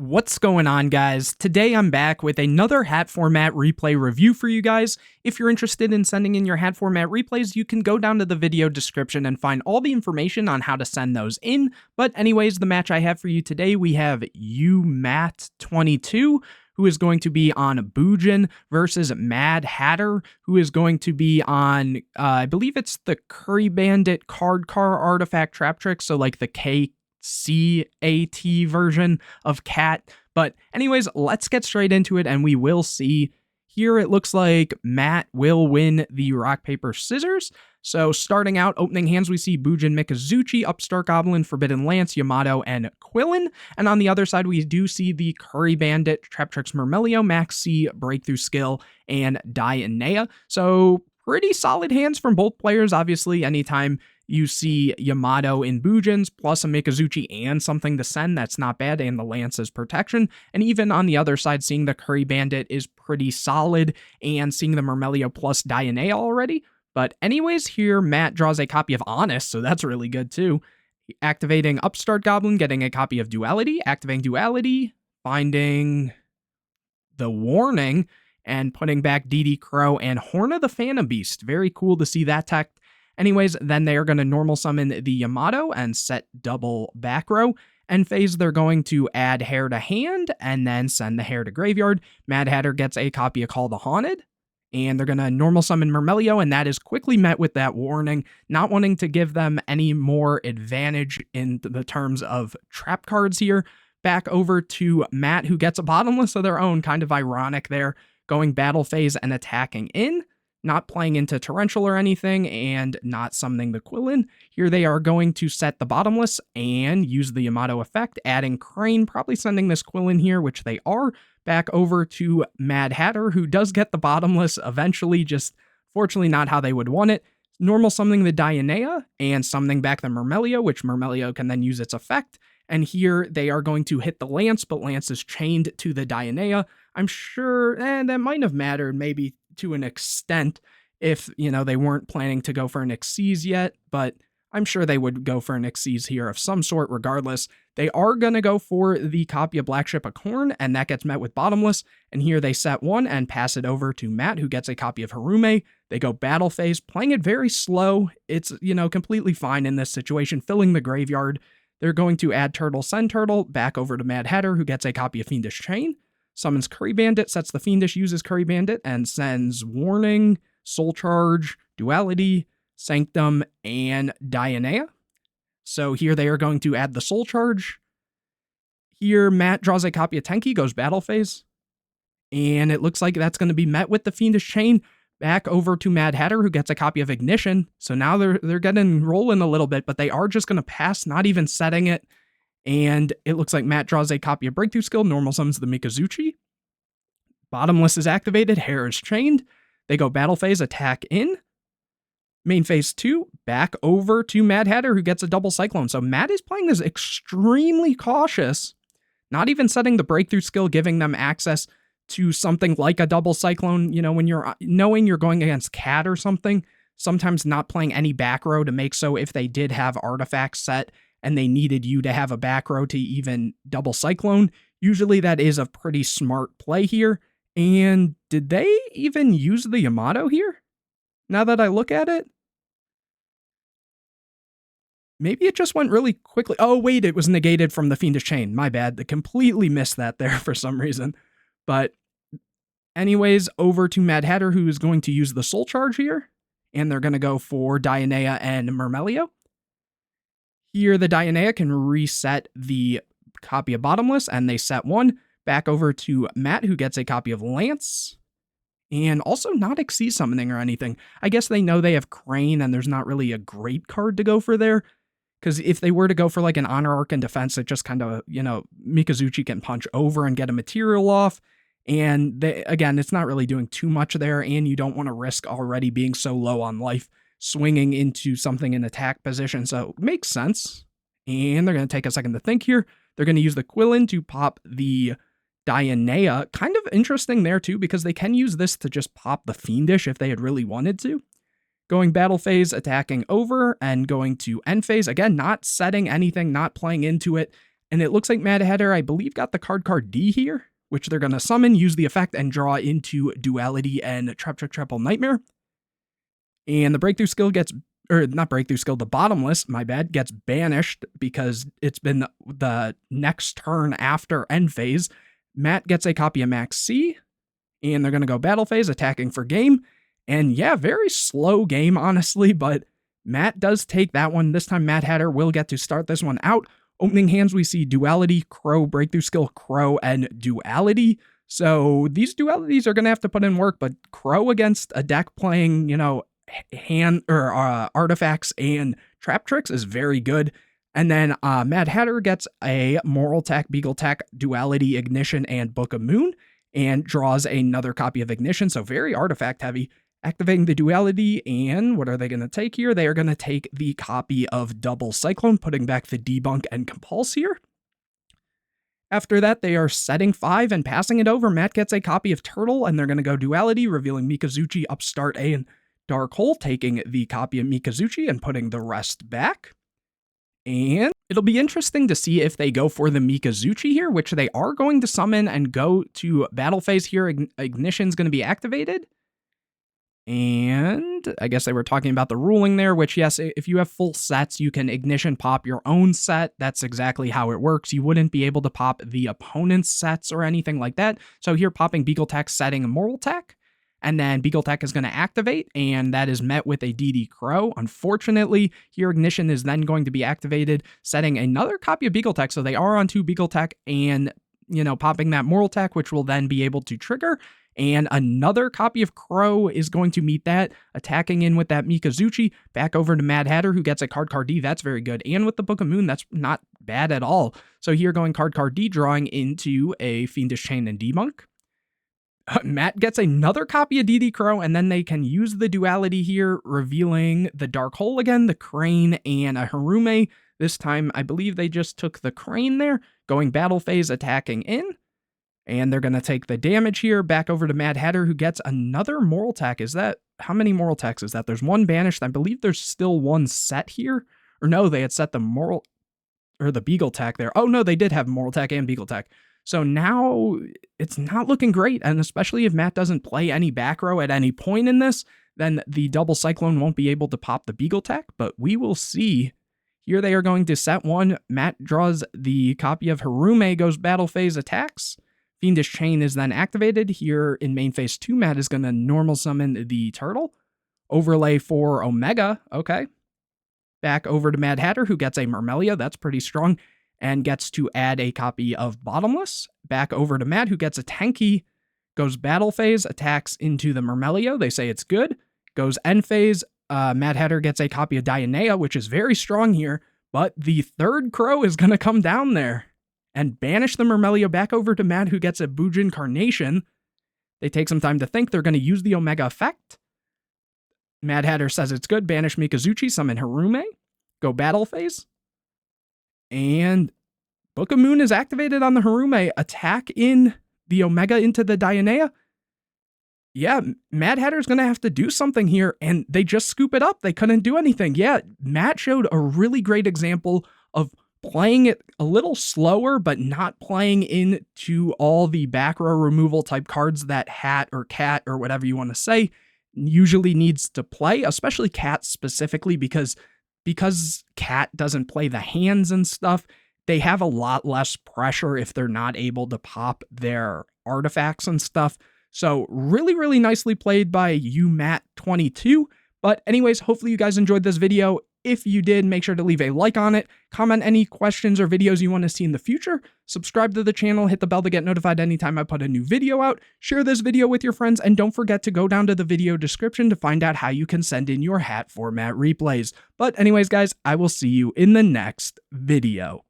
What's going on, guys? Today I'm back with another H.A.T format replay review for you guys. If you're interested in sending in your H.A.T format replays, you can go down to the video description and find all the information on how to send those in. But anyways, the match I have for you today, we have U-Mat22, who is going to be on Bujin versus Mad Hatter, who is going to be on, I believe it's the Curry Bandit card car artifact Traptrix, so like the KCAT version of Cat. But anyways, let's get straight into it and we will see. Here it looks like Matt will win the rock, paper, scissors. So starting out, opening hands, we see Bujin, Mikazuchi, Upstart Goblin, Forbidden Lance, Yamato, and Quillen. And on the other side, we do see the Curry Bandit, Traptrix, Mermail, Max C, Breakthrough Skill, and Dianea. So pretty solid hands from both players. Obviously, anytime you see Yamato in Bujin's, plus a Mikazuchi and something to send, that's not bad, and the Lance is protection. And even on the other side, seeing the Curry Bandit is pretty solid, and seeing the Mermail plus Dianea already. But anyways, here Matt draws a copy of Honest, so that's really good too. Activating Upstart Goblin, getting a copy of Duality, activating Duality, finding the Warning, and putting back DD Crow and Horn of the Phantom Beast. Very cool to see that tech. Anyways, then they are going to normal summon the Yamato and set double back row. End phase, they're going to add Hair to hand and then send the Hair to graveyard. Mad Hatter gets a copy of Call the Haunted. And they're going to normal summon Mermail, and that is quickly met with that warning, not wanting to give them any more advantage in the terms of trap cards here. Back over to Matt, who gets a bottomless of their own, kind of ironic there, going battle phase and attacking in. Not playing into Torrential or anything, and not summoning the Quillen. Here they are going to set the bottomless and use the Yamato effect, adding Crane, probably sending this Quillen here, which they are. Back over to Mad Hatter, who does get the bottomless eventually, just fortunately not how they would want it. Normal summoning the Dianea, and summoning back the Mermail, which Mermail can then use its effect. And here they are going to hit the Lance, but Lance is chained to the Dianea. I'm sure, that might have mattered maybe to an extent if, they weren't planning to go for an Xyz yet, but I'm sure they would go for an Xyz here of some sort regardless. They are going to go for the copy of Black Ship of Corn, and that gets met with bottomless, and here they set one and pass it over to Matt, who gets a copy of Harume. They go battle phase, playing it very slow. It's, completely fine in this situation, filling the graveyard. They're going to add Turtle, send Turtle, back over to Mad Hatter, who gets a copy of Fiendish Chain. Summons Curry Bandit, sets the Fiendish, uses Curry Bandit, and sends Warning, Soul Charge, Duality, Sanctum, and Dianea. So here they are going to add the Soul Charge. Here Matt draws a copy of Tenki, goes battle phase. And it looks like that's going to be met with the Fiendish Chain. Back over to Mad Hatter, who gets a copy of Ignition. So now they're getting rolling a little bit, but they are just going to pass, not even setting it. And it looks like Matt draws a copy of Breakthrough Skill, normal summons the Mikazuchi. Bottomless is activated, Hair is chained. They go battle phase, attack in. Main phase 2, back over to Mad Hatter, who gets a double Cyclone. So Matt is playing this extremely cautious, not even setting the Breakthrough Skill, giving them access to something like a double Cyclone. When you're knowing you're going against Cat or something, sometimes not playing any back row to make so if they did have artifacts set and they needed you to have a back row to even double Cyclone, usually that is a pretty smart play here. And did they even use the Yamato here? Now that I look at it? Maybe it just went really quickly. Oh, wait, it was negated from the Fiendish Chain. My bad. I completely missed that there for some reason. But anyways, over to Mad Hatter, who is going to use the Soul Charge here. And they're going to go for Dianea and Mermail. Here, the Dianea can reset the copy of Bottomless, and they set one. Back over to Matt, who gets a copy of Lance. And also not Xyz summoning or anything. I guess they know they have Crane, and there's not really a great card to go for there. Because if they were to go for like an Honor Arc in defense, it just kind of, Mikazuchi can punch over and get a material off. And again, it's not really doing too much there, and you don't want to risk already being so low on life, swinging into something in attack position. So it makes sense. And they're going to take a second to think here. They're going to use the Quillen to pop the Dianea. Kind of interesting there too, because they can use this to just pop the Fiendish if they had really wanted to. Going battle phase, attacking over, and going to end phase. Again, not setting anything, not playing into it. And it looks like Mad Hatter, I believe, got the card D here, which they're going to summon, use the effect, and draw into Duality and Traptrix Triple Nightmare. And the breakthrough skill gets, or not breakthrough skill, the bottomless, my bad, gets banished because it's been the next turn after end phase. Matt gets a copy of Max C, and they're going to go battle phase, attacking for game. And yeah, very slow game, honestly, but Matt does take that one. This time, Mad Hatter will get to start this one out. Opening hands, we see Duality, Crow, breakthrough skill, Crow, and Duality. So these dualities are going to have to put in work, but Crow against a deck playing, you know, hand or artifacts and Traptrix is very good. And then Mad Hatter gets a Moral Tack, Beagle Tack, Duality, Ignition, and Book of Moon, and draws another copy of Ignition, so very artifact heavy. Activating the Duality, and what are they going to take here? They are going to take the copy of Double Cyclone, putting back the Debunk and Compulse here. After that, they are setting 5 and passing it over. Matt gets a copy of Turtle, and they're going to go Duality, revealing Mikazuchi, Upstart A, and Dark Hole, taking the copy of Mikazuchi and putting the rest back. And it'll be interesting to see if they go for the Mikazuchi here, which they are going to summon and go to battle phase here. Ignition's going to be activated. And I guess they were talking about the ruling there, which, yes, if you have full sets, you can Ignition pop your own set. That's exactly how it works. You wouldn't be able to pop the opponent's sets or anything like that. So here, popping Beagle Tack, setting a Moral Tack. And then Beagle Tack is going to activate, and that is met with a DD Crow. Unfortunately, here Ignition is then going to be activated, setting another copy of Beagle Tack. So they are on 2 Beagle Tack and, you know, popping that Moral Tack, which will then be able to trigger. And another copy of Crow is going to meet that, attacking in with that Mikazuchi. Back over to Mad Hatter, who gets a card D. That's very good. And with the Book of Moon, that's not bad at all. So here going card D, drawing into a Fiendish Chain and Debunk. Matt gets another copy of DD Crow, and then they can use the Duality here, revealing the Dark Hole again, the Crane, and a Harume. This time, I believe they just took the Crane there, going battle phase, attacking in. And they're going to take the damage here. Back over to Mad Hatter, who gets another Moral Tack. Is that, how many Moral Tacks is that? There's one banished. I believe there's still one set here. Or no, they had set the Moral, or the Beagle Tack there. Oh no, they did have Moral Tack and Beagle Tack. So now it's not looking great, and especially if Matt doesn't play any back row at any point in this, then the Double Cyclone won't be able to pop the Beagle Tack, but we will see. Here they are going to set 1. Matt draws the copy of Harume, goes battle phase, attacks. Fiendish Chain is then activated. Here in main phase 2, Matt is going to normal summon the Turtle. Overlay for Omega, okay. Back over to Mad Hatter, who gets a Mermail, that's pretty strong, and gets to add a copy of Bottomless. Back over to Matt, who gets a Tenki, goes battle phase, attacks into the Mermail. They say it's good. Goes end phase. Mad Hatter gets a copy of Dionea, which is very strong here, but the third Crow is going to come down there and banish the Mermail. Back over to Matt, who gets a Bujin Carnation. They take some time to think. They're going to use the Omega effect. Mad Hatter says it's good. Banish Mikazuchi, summon Harume. Go battle phase. And Book of Moon is activated on the Harume. Attack in the Omega into the Dionea. Yeah, Mad Hatter's going to have to do something here, and they just scoop it up. They couldn't do anything. Yeah, Matt showed a really great example of playing it a little slower, but not playing into all the back row removal type cards that H.A.T or KCAT or whatever you want to say usually needs to play, especially KCAT specifically, because KCAT doesn't play the hands and stuff, they have a lot less pressure if they're not able to pop their artifacts and stuff. So really, really nicely played by you, Matt22. But anyways, hopefully you guys enjoyed this video. If you did, make sure to leave a like on it, comment any questions or videos you want to see in the future, subscribe to the channel, hit the bell to get notified anytime I put a new video out, share this video with your friends, and don't forget to go down to the video description to find out how you can send in your H.A.T format replays. But anyways, guys, I will see you in the next video.